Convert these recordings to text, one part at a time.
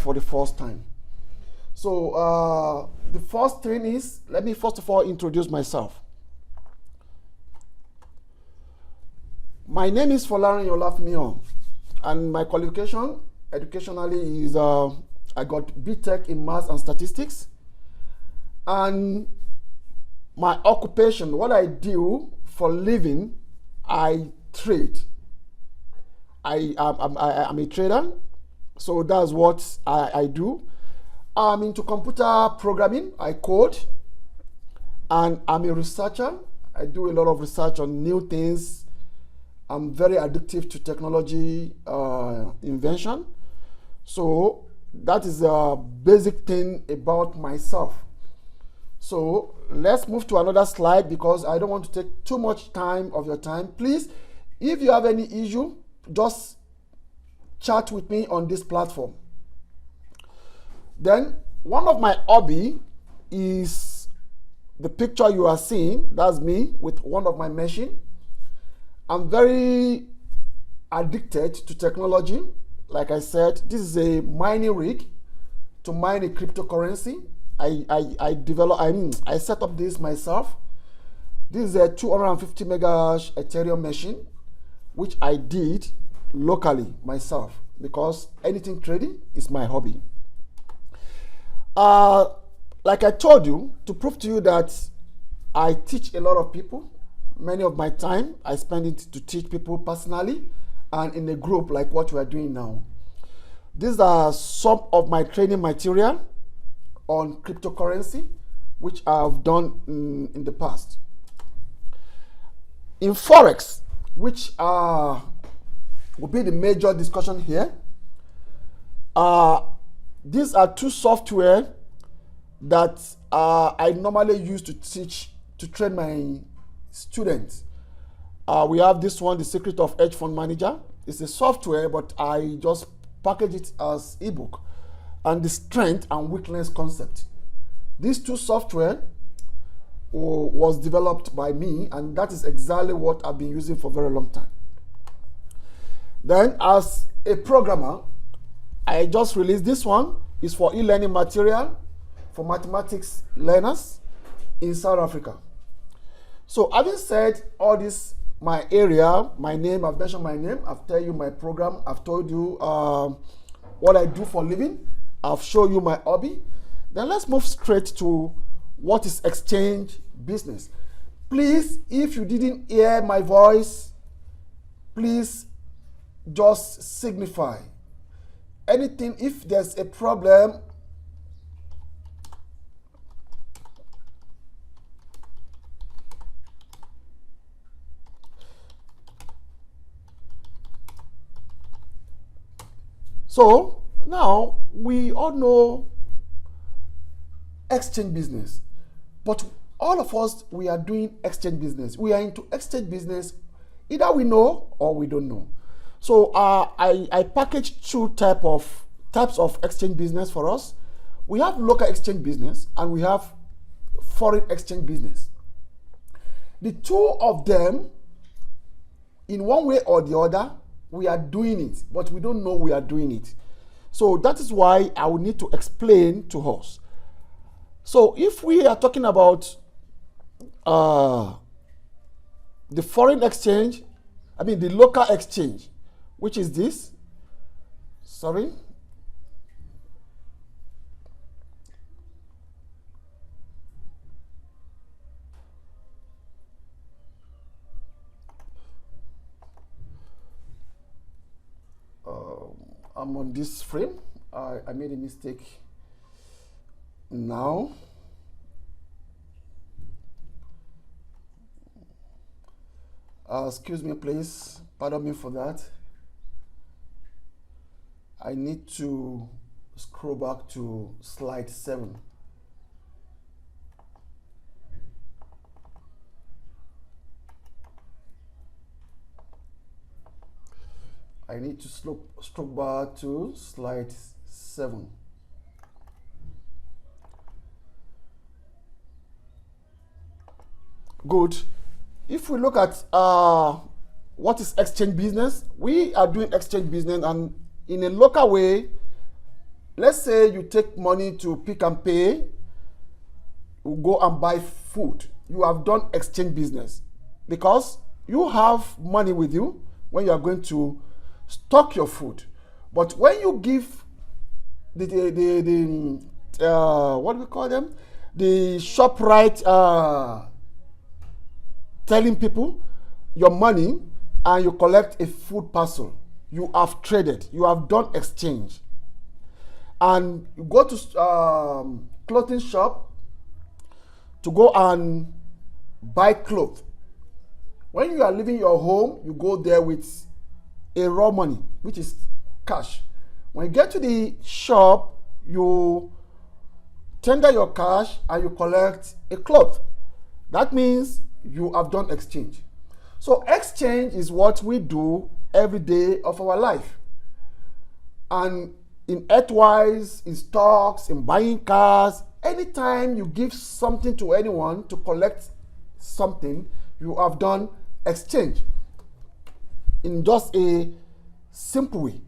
for the first time. So the first thing is, let me first of all introduce myself. My name is Folarin Olafimion, and my qualification educationally is I got BTech in Maths and Statistics. And my occupation, what I do for living, I trade. I'm a trader, so that's what I do. I'm into computer programming, I code, and I'm a researcher. I do a lot of research on new things. I'm very addictive to technology invention. So that is a basic thing about myself. So let's move to another slide because I don't want to take too much time of your time. Please, if you have any issue, just chat with me on this platform. Then one of my hobby is the picture you are seeing. That's me with one of my machine. I'm very addicted to technology. Like I said, this is a mining rig to mine a cryptocurrency. I set up this myself. This is a 250 megahash Ethereum machine, which I did locally myself because anything trading is my hobby. Like I told you, to prove to you that I teach a lot of people. Many of my time I spend it to teach people personally and in a group like what we are doing now. These are some of my training material on cryptocurrency, which I've done in the past. In Forex, which will be the major discussion here, these are two software that I normally use to train my students. We have this one, The Secret of Hedge Fund Manager. It's a software, but I just package it as ebook, and the strength and weakness concept. These two software was developed by me, and that is exactly what I've been using for a very long time. Then as a programmer, I just released this one. It's for e-learning material for mathematics learners in South Africa. So having said all this, my area, my name, I've mentioned my name, I've told you my program, I've told you what I do for living, I've shown you my hobby. Then let's move straight to what is exchange business. Please, if you didn't hear my voice, please just signify. Anything, if there's a problem, so now we all know exchange business, but all of us, we are doing exchange business. We are into exchange business, either we know or we don't know. So I package two types of exchange business for us. We have local exchange business and we have foreign exchange business. The two of them, in one way or the other, we are doing it, but we don't know we are doing it. So that is why I will need to explain to us. So if we are talking about the foreign exchange, the local exchange, which is this, sorry. I'm on this frame. I made a mistake now. Excuse me, please. Pardon me for that. I need to scroll back to slide 7. I need to stroke back to slide 7. Good. If we look at what is exchange business, we are doing exchange business, and in a local way, let's say you take money to Pick and Pay, you go and buy food. You have done exchange business because you have money with you when you are going to stock your food. But when you give the what do we call them? The ShopRite telling people your money and you collect a food parcel. You have traded, you have done exchange. And you go to clothing shop to go and buy clothes. When you are leaving your home, you go there with a raw money, which is cash. When you get to the shop, you tender your cash and you collect a cloth. That means you have done exchange. So exchange is what we do every day of our life. And in earthwise, in stocks, in buying cars, anytime you give something to anyone to collect something, you have done exchange in just a simple way.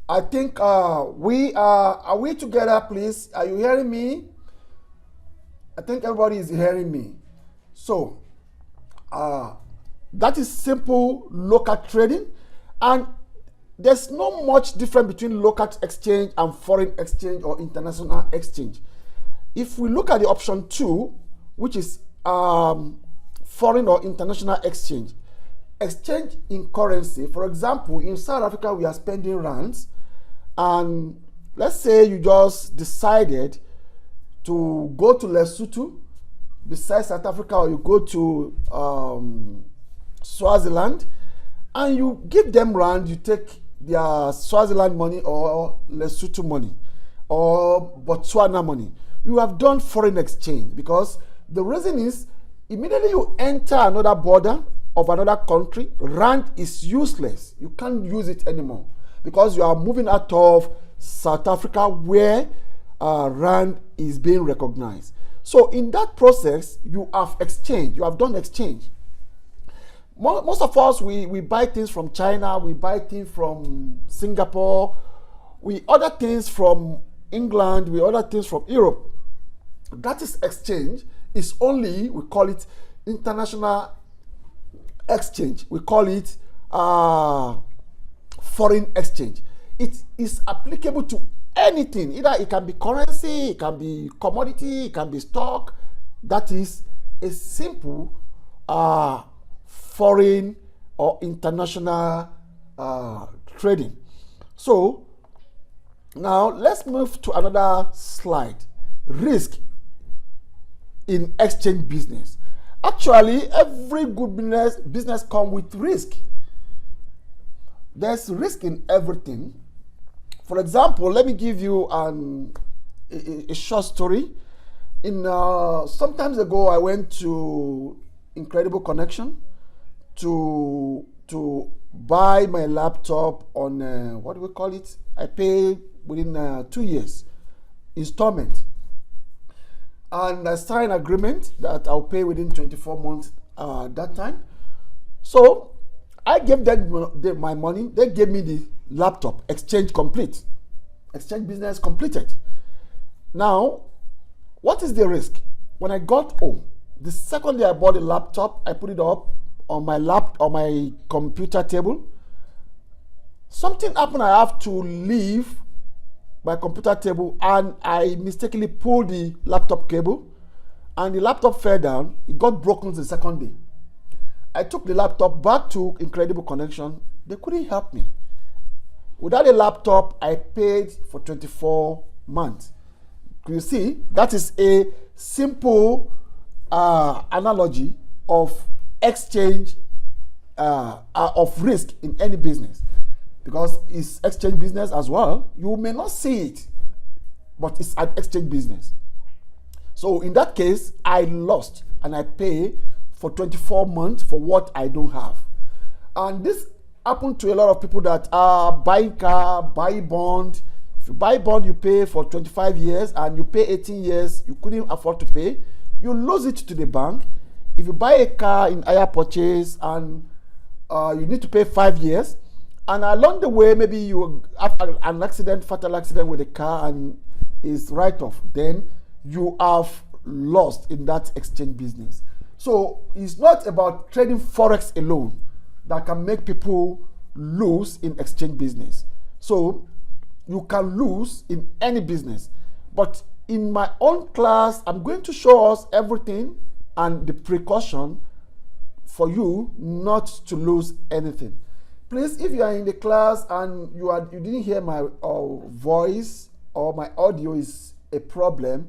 I think are we together, please? Are you hearing me? I think everybody is hearing me. So that is simple local trading, and there's not much difference between local exchange and foreign exchange or international exchange. If we look at the option 2, which is foreign or international exchange, exchange in currency. For example, in South Africa, we are spending rands, and let's say you just decided to go to Lesotho besides South Africa, or you go to Swaziland, and you give them rand, you take their Swaziland money or Lesotho money or Botswana money. You have done foreign exchange, because the reason is immediately you enter another border of another country, rand is useless. You can't use it anymore because you are moving out of South Africa where rand is being recognized. So in that process, you have exchange, you have done exchange. Most of us, we buy things from China, we buy things from Singapore, we order things from England, we order things from Europe. That is exchange. It's only, we call it international exchange. We call it foreign exchange. It is applicable to anything. Either it can be currency, it can be commodity, it can be stock. That is a simple foreign or international trading. So now let's move to another slide. Risk in exchange business. Actually, every good business comes with risk. There's risk in everything. For example, let me give you a short story. Some times ago, I went to Incredible Connection to buy my laptop on what do we call it? I pay within 2 years installment, and I signed an agreement that I'll pay within 24 months that time. So I gave them my money. They gave me the laptop. Exchange complete. Exchange business completed. Now, what is the risk? When I got home, the second day I bought the laptop, I put it up on my computer table. Something happened. I have to leave my computer table, and I mistakenly pulled the laptop cable, and the laptop fell down. It got broken the second day. I took the laptop back to Incredible Connection. They couldn't help me. Without a laptop, I paid for 24 months. You see, that is a simple analogy of exchange of risk in any business, because it's exchange business as well. You may not see it, but it's an exchange business. So in that case, I lost, and I pay for 24 months for what I don't have. And this happened to a lot of people that are buying car, buy bond. If you buy bond, you pay for 25 years, and you pay 18 years, you couldn't afford to pay. You lose it to the bank. If you buy a car in hire purchase, and you need to pay 5 years, and along the way, maybe you have an accident, fatal accident with the car, and is write-off, then you have lost in that exchange business. So it's not about trading Forex alone that can make people lose in exchange business. So you can lose in any business. But in my own class, I'm going to show us everything and the precaution for you not to lose anything. Please, if you are in the class and you didn't hear my voice or my audio is a problem,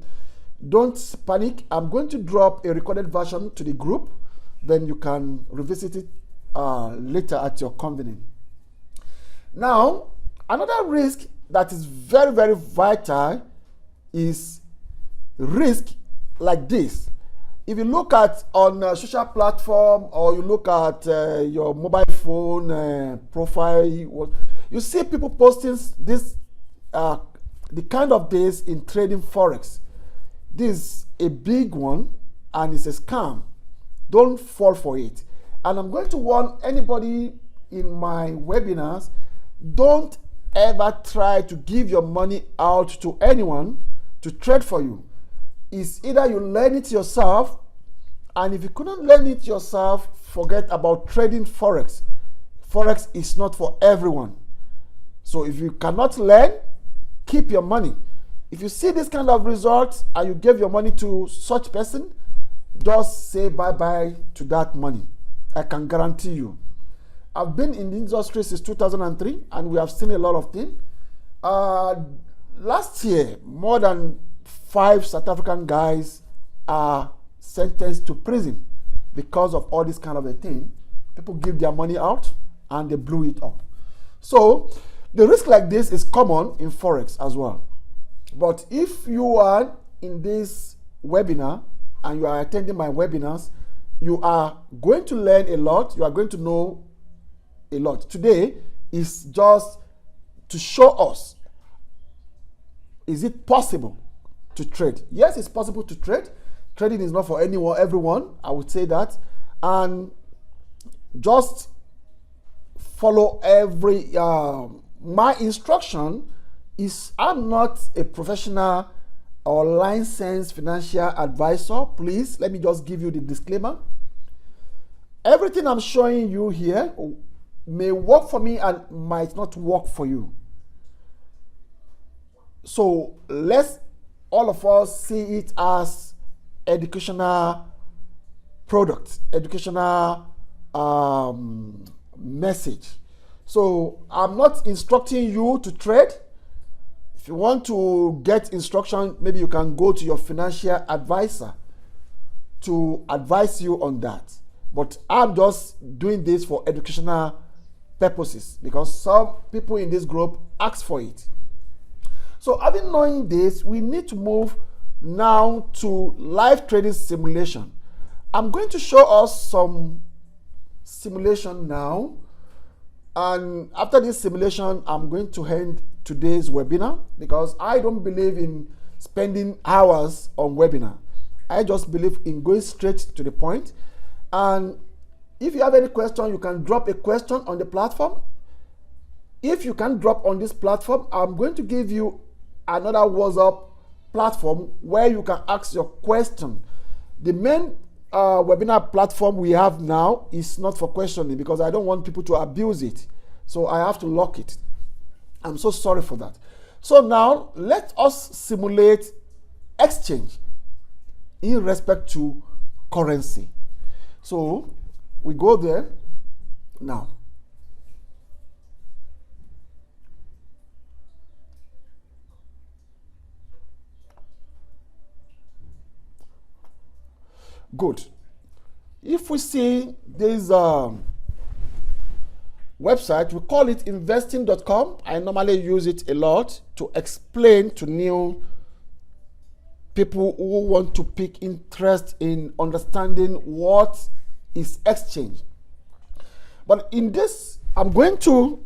don't panic. I'm going to drop a recorded version to the group. Then you can revisit it later at your convenience. Now, another risk that is very, very vital is risk like this. If you look at on a social platform or you look at your mobile phone profile, you see people posting this, the kind of this in trading Forex. This is a big one and it's a scam. Don't fall for it. And I'm going to warn anybody in my webinars, don't ever try to give your money out to anyone to trade for you. It's either you learn it yourself, and if you couldn't learn it yourself, forget about trading Forex. Forex is not for everyone. So if you cannot learn, keep your money. If you see this kind of results and you gave your money to such person, just say bye-bye to that money. I can guarantee you. I've been in the industry since 2003 and we have seen a lot of things. Last year, more than 5 South African guys are sentenced to prison because of all this kind of a thing. People give their money out and they blew it up. So the risk like this is common in Forex as well. But if you are in this webinar and you are attending my webinars, you are going to learn a lot. You are going to know a lot. Today is just to show us, is it possible to trade? Yes, it's possible to trade. Trading is not for everyone. I would say that. And just follow every, my instruction is, I'm not a professional or licensed financial advisor. Please, let me just give you the disclaimer. Everything I'm showing you here may work for me and might not work for you. So let's all of us see it as educational product, educational message. So I'm not instructing you to trade. If you want to get instruction, maybe you can go to your financial advisor to advise you on that. But I'm just doing this for educational purposes because some people in this group ask for it. So having known this, we need to move now to live trading simulation. I'm going to show us some simulation now. And after this simulation, I'm going to end today's webinar because I don't believe in spending hours on webinar. I just believe in going straight to the point. And if you have any question, you can drop a question on the platform. If you can drop on this platform, I'm going to give you another WhatsApp platform where you can ask your question. The main webinar platform we have now is not for questioning because I don't want people to abuse it. So I have to lock it. I'm so sorry for that. So now let us simulate exchange in respect to currency. So we go there now. Good. If we see this website, we call it investing.com. I normally use it a lot to explain to new people who want to pick interest in understanding what is exchange. But in this, I'm going to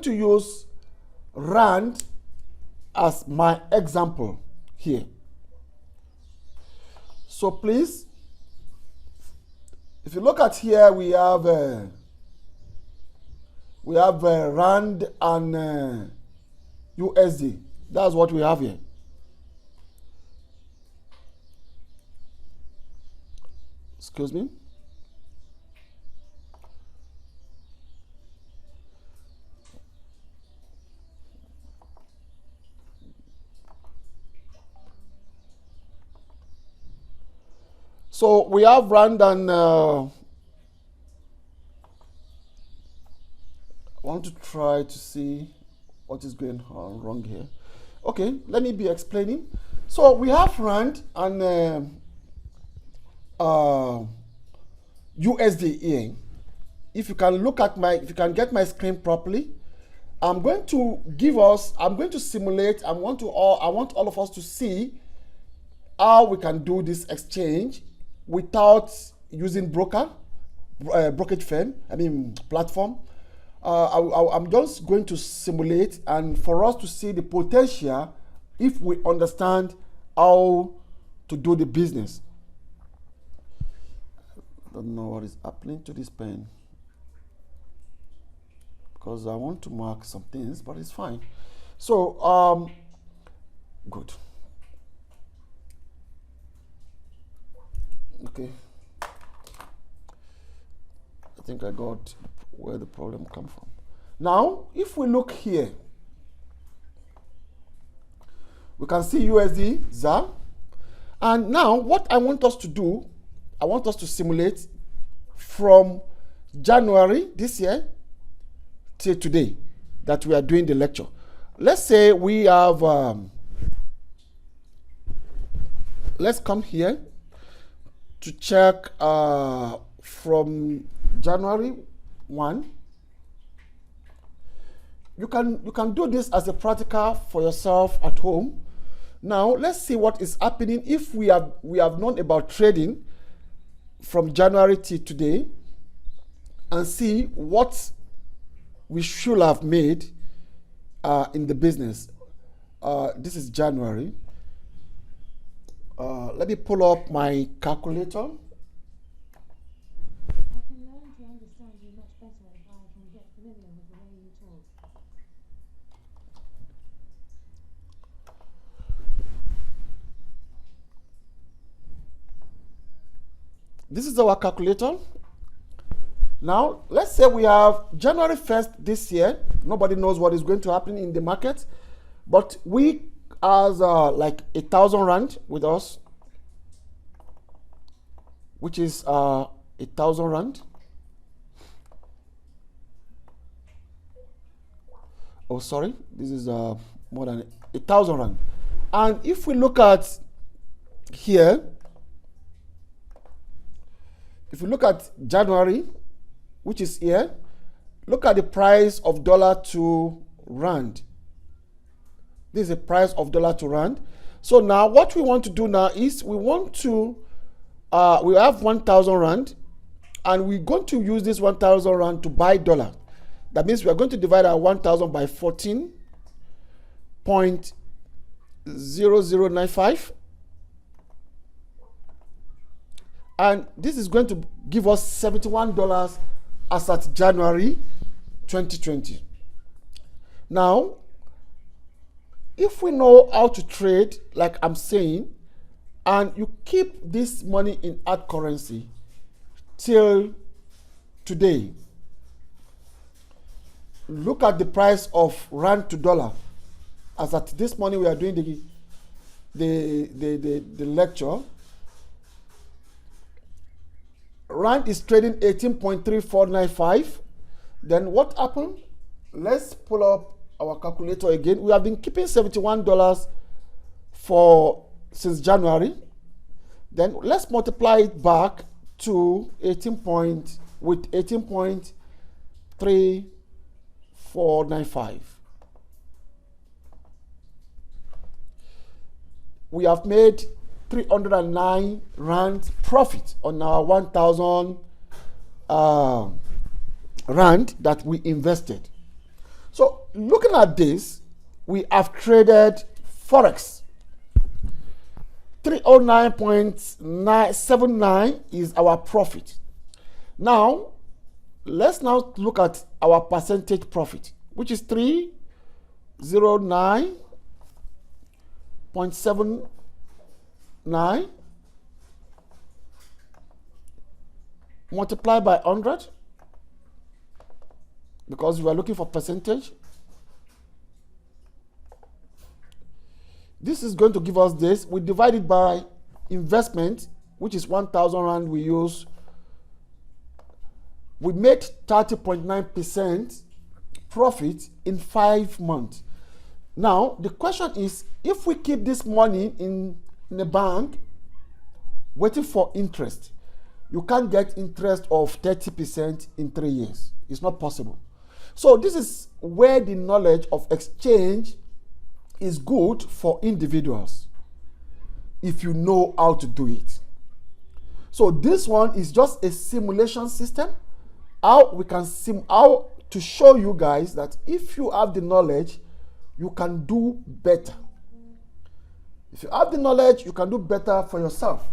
use Rand as my example here. So please, if you look at here, we have Rand and USD. That's what we have here. Excuse me. So we have rand and I want to try to see what is going on wrong here. Okay, let me be explaining. So we have rand and USD here. If you can look at if you can get my screen properly, I'm going to simulate. I want all of us to see how we can do this exchange without using brokerage firm, platform. I'm just going to simulate, and for us to see the potential if we understand how to do the business. I don't know what is happening to this pen, because I want to mark some things, but it's fine. So, good. Okay. I think I got where the problem come from. Now, if we look here, we can see USD, ZAR. And now, what I want us to do, I want us to simulate from January this year till today that we are doing the lecture. Let's say we have, let's come here to check from January 1. You can do this as a practical for yourself at home. Now let's see what is happening if we have known about trading from January till today, and see what we should have made in the business. This is January. Let me pull up my calculator. I can learn to understand you much better if I can get familiar with the way you talk. This is our calculator. Now, let's say we have January 1st this year. Nobody knows what is going to happen in the market, but we has like 1,000 rand with us, which is 1,000 rand. Oh, sorry, this is more than 1,000 rand. And if we look at here, if we look at January, which is here, look at the price of dollar to rand. This is the price of dollar to rand. So now what we want to do now is we want to, we have 1,000 rand, and we're going to use this 1,000 rand to buy dollar. That means we are going to divide our 1,000 by 14.0095. And this is going to give us $71 as at January 2020. Now, if we know how to trade, like I'm saying, and you keep this money in hard currency till today, look at the price of rand to dollar. As at this morning we are doing the lecture. Rand is trading 18.3495. Then what happened? Let's pull up our calculator again. We have been keeping $71 since January. Then let's multiply it back to 18.3495. We have made 309 rand profit on our 1,000 rand that we invested. So looking at this, we have traded Forex. 309.979 is our profit. Now, let's now look at our percentage profit, which is 3 09.79 multiplied by 100, because we are looking for percentage. This is going to give us this. We divide it by investment, which is 1,000 rand we use. We made 30.9% profit in 5 months. Now, the question is, if we keep this money in the bank, waiting for interest, you can't get interest of 30% in 3 years. It's not possible. So this is where the knowledge of exchange is good for individuals, if you know how to do it. So this one is just a simulation system. How we can how to show you guys that if you have the knowledge, you can do better. If you have the knowledge, you can do better for yourself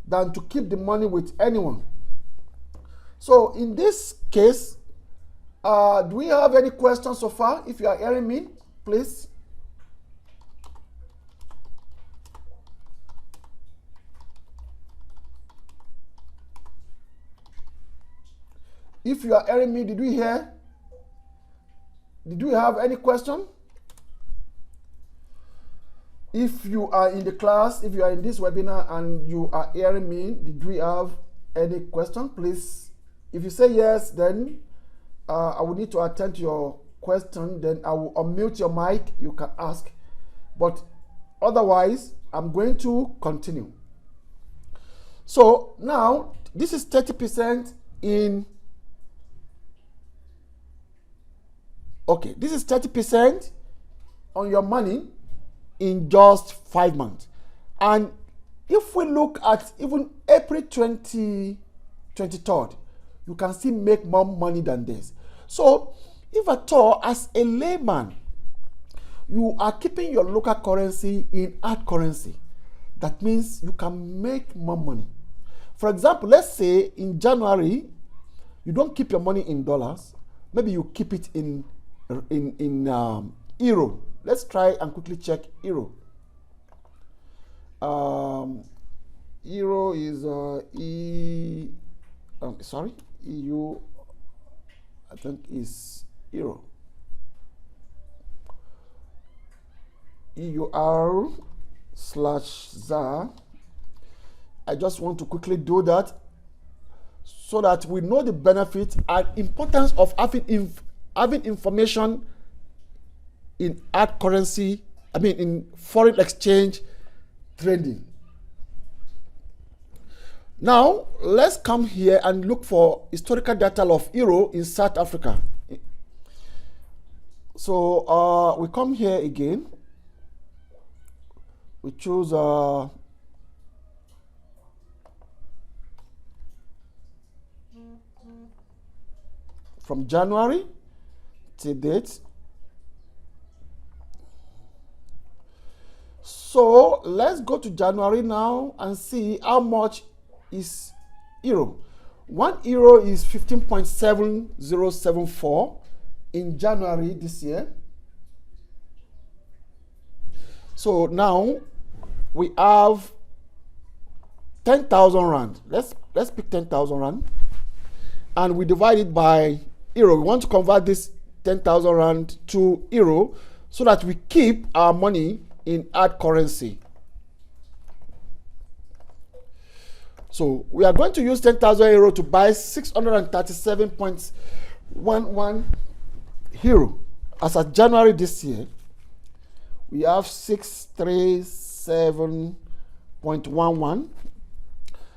than to keep the money with anyone. So in this case, do we have any questions so far? If you are hearing me, please. If you are hearing me, did we hear? Did we have any question? If you are in the class, if you are in this webinar and you are hearing me, did we have any question? Please, if you say yes, then I will need to attend to your question. Then I will unmute your mic. You can ask. But otherwise, I'm going to continue. So now, this is 30% in... Okay, this is 30% on your money in just 5 months. And if we look at even April 2023, you can still make more money than this. So if at all, as a layman, you are keeping your local currency in hard currency, that means you can make more money. For example, let's say in January, you don't keep your money in dollars. Maybe you keep it in euro. Let's try and quickly check euro. Euro is EU. I think is euro. EUR/ZAR. I just want to quickly do that so that we know the benefit and importance of having information in hard currency, in foreign exchange trading. Now, let's come here and look for historical data of euro in South Africa. So we come here again. We choose from January to date. So let's go to January now and see how much is euro. 1 euro is 15.7074 in January this year. So now we have 10,000 rand. Let's pick 10,000 rand and we divide it by euro. We want to convert this 10,000 rand to euro so that we keep our money in hard currency. So we are going to use 10,000 euro to buy 637.11 euro. As of January this year, we have 637.11.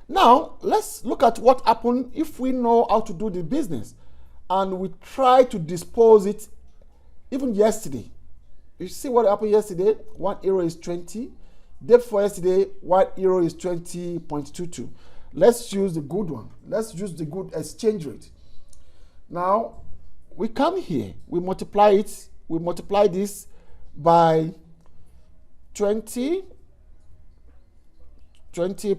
Now, let's look at what happened if we know how to do the business. And we try to dispose it even yesterday. You see what happened yesterday? 1 euro is 20. Day before yesterday, 1 euro is 20.22. Let's use the good one. Let's use the good exchange rate. Now, we come here. We multiply it. We multiply this by 20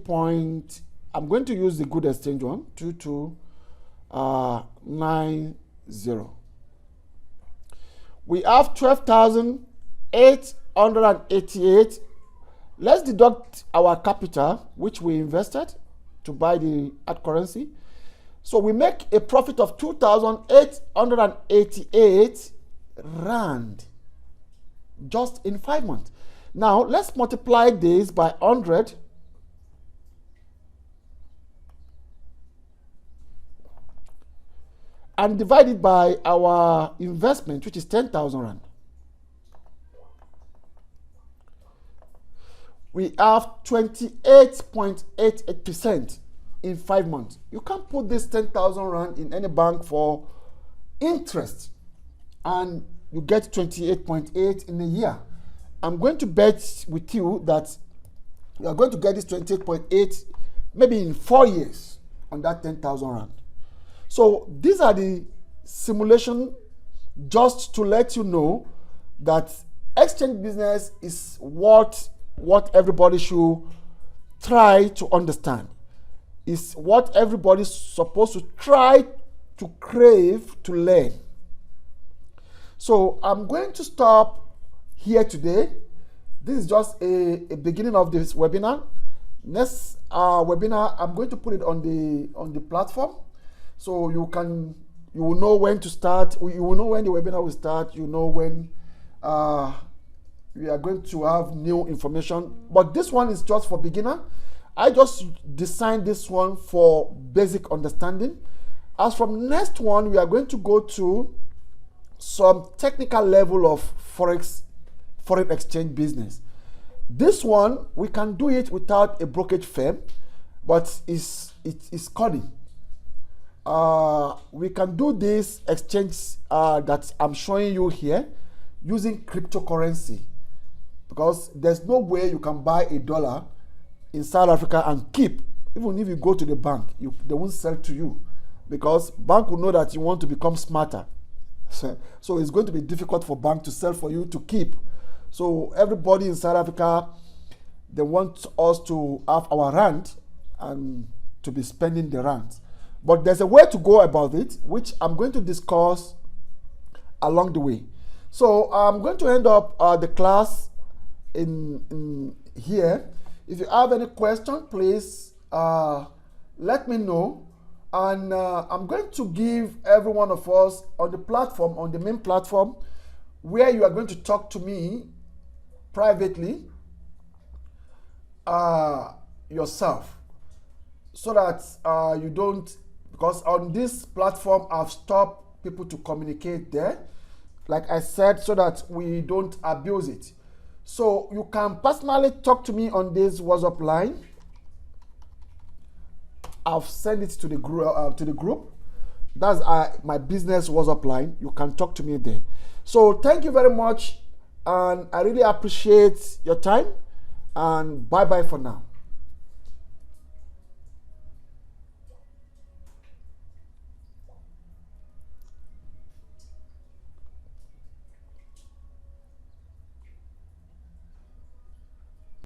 point. I'm going to use the good exchange one. 2290. We have 12,888. Let's deduct our capital, which we invested to buy the hard currency. So we make a profit of 2,888 rand just in 5 months. Now let's multiply this by 100. And divide it by our investment, which is 10,000 rand. We have 28.88% in 5 months. You can't put this 10,000 rand in any bank for interest and you get 28.8 in a year. I'm going to bet with you that you are going to get this 28.8 maybe in 4 years on that 10,000 rand. So these are the simulation just to let you know that exchange business is what everybody should try to understand. Is what everybody's supposed to try to crave to learn. So I'm going to stop here today. This is just a beginning of this webinar. Next webinar, I'm going to put it on the platform. So you will know when to start. You will know when the webinar will start. You know when we are going to have new information. But this one is just for beginner. I just designed this one for basic understanding. As from next one, we are going to go to some technical level of foreign exchange business. This one we can do it without a brokerage firm, but it is cunning. We can do this exchange that I'm showing you here using cryptocurrency, because there's no way you can buy a dollar in South Africa and keep. Even if you go to the bank, they won't sell to you, because bank will know that you want to become smarter. So it's going to be difficult for bank to sell for you to keep. So everybody in South Africa, they want us to have our rand and to be spending the rand. But there's a way to go about it, which I'm going to discuss along the way. So I'm going to end up the class in here. If you have any question, please let me know. And I'm going to give every one of us on the platform, on the main platform, where you are going to talk to me privately yourself, so that you don't, because on this platform I've stopped people to communicate there, like I said, so that we don't abuse it. So you can personally talk to me on this WhatsApp line. I've sent it to the group. That's my business WhatsApp line. You can talk to me there. So thank you very much, and I really appreciate your time, and bye bye for now.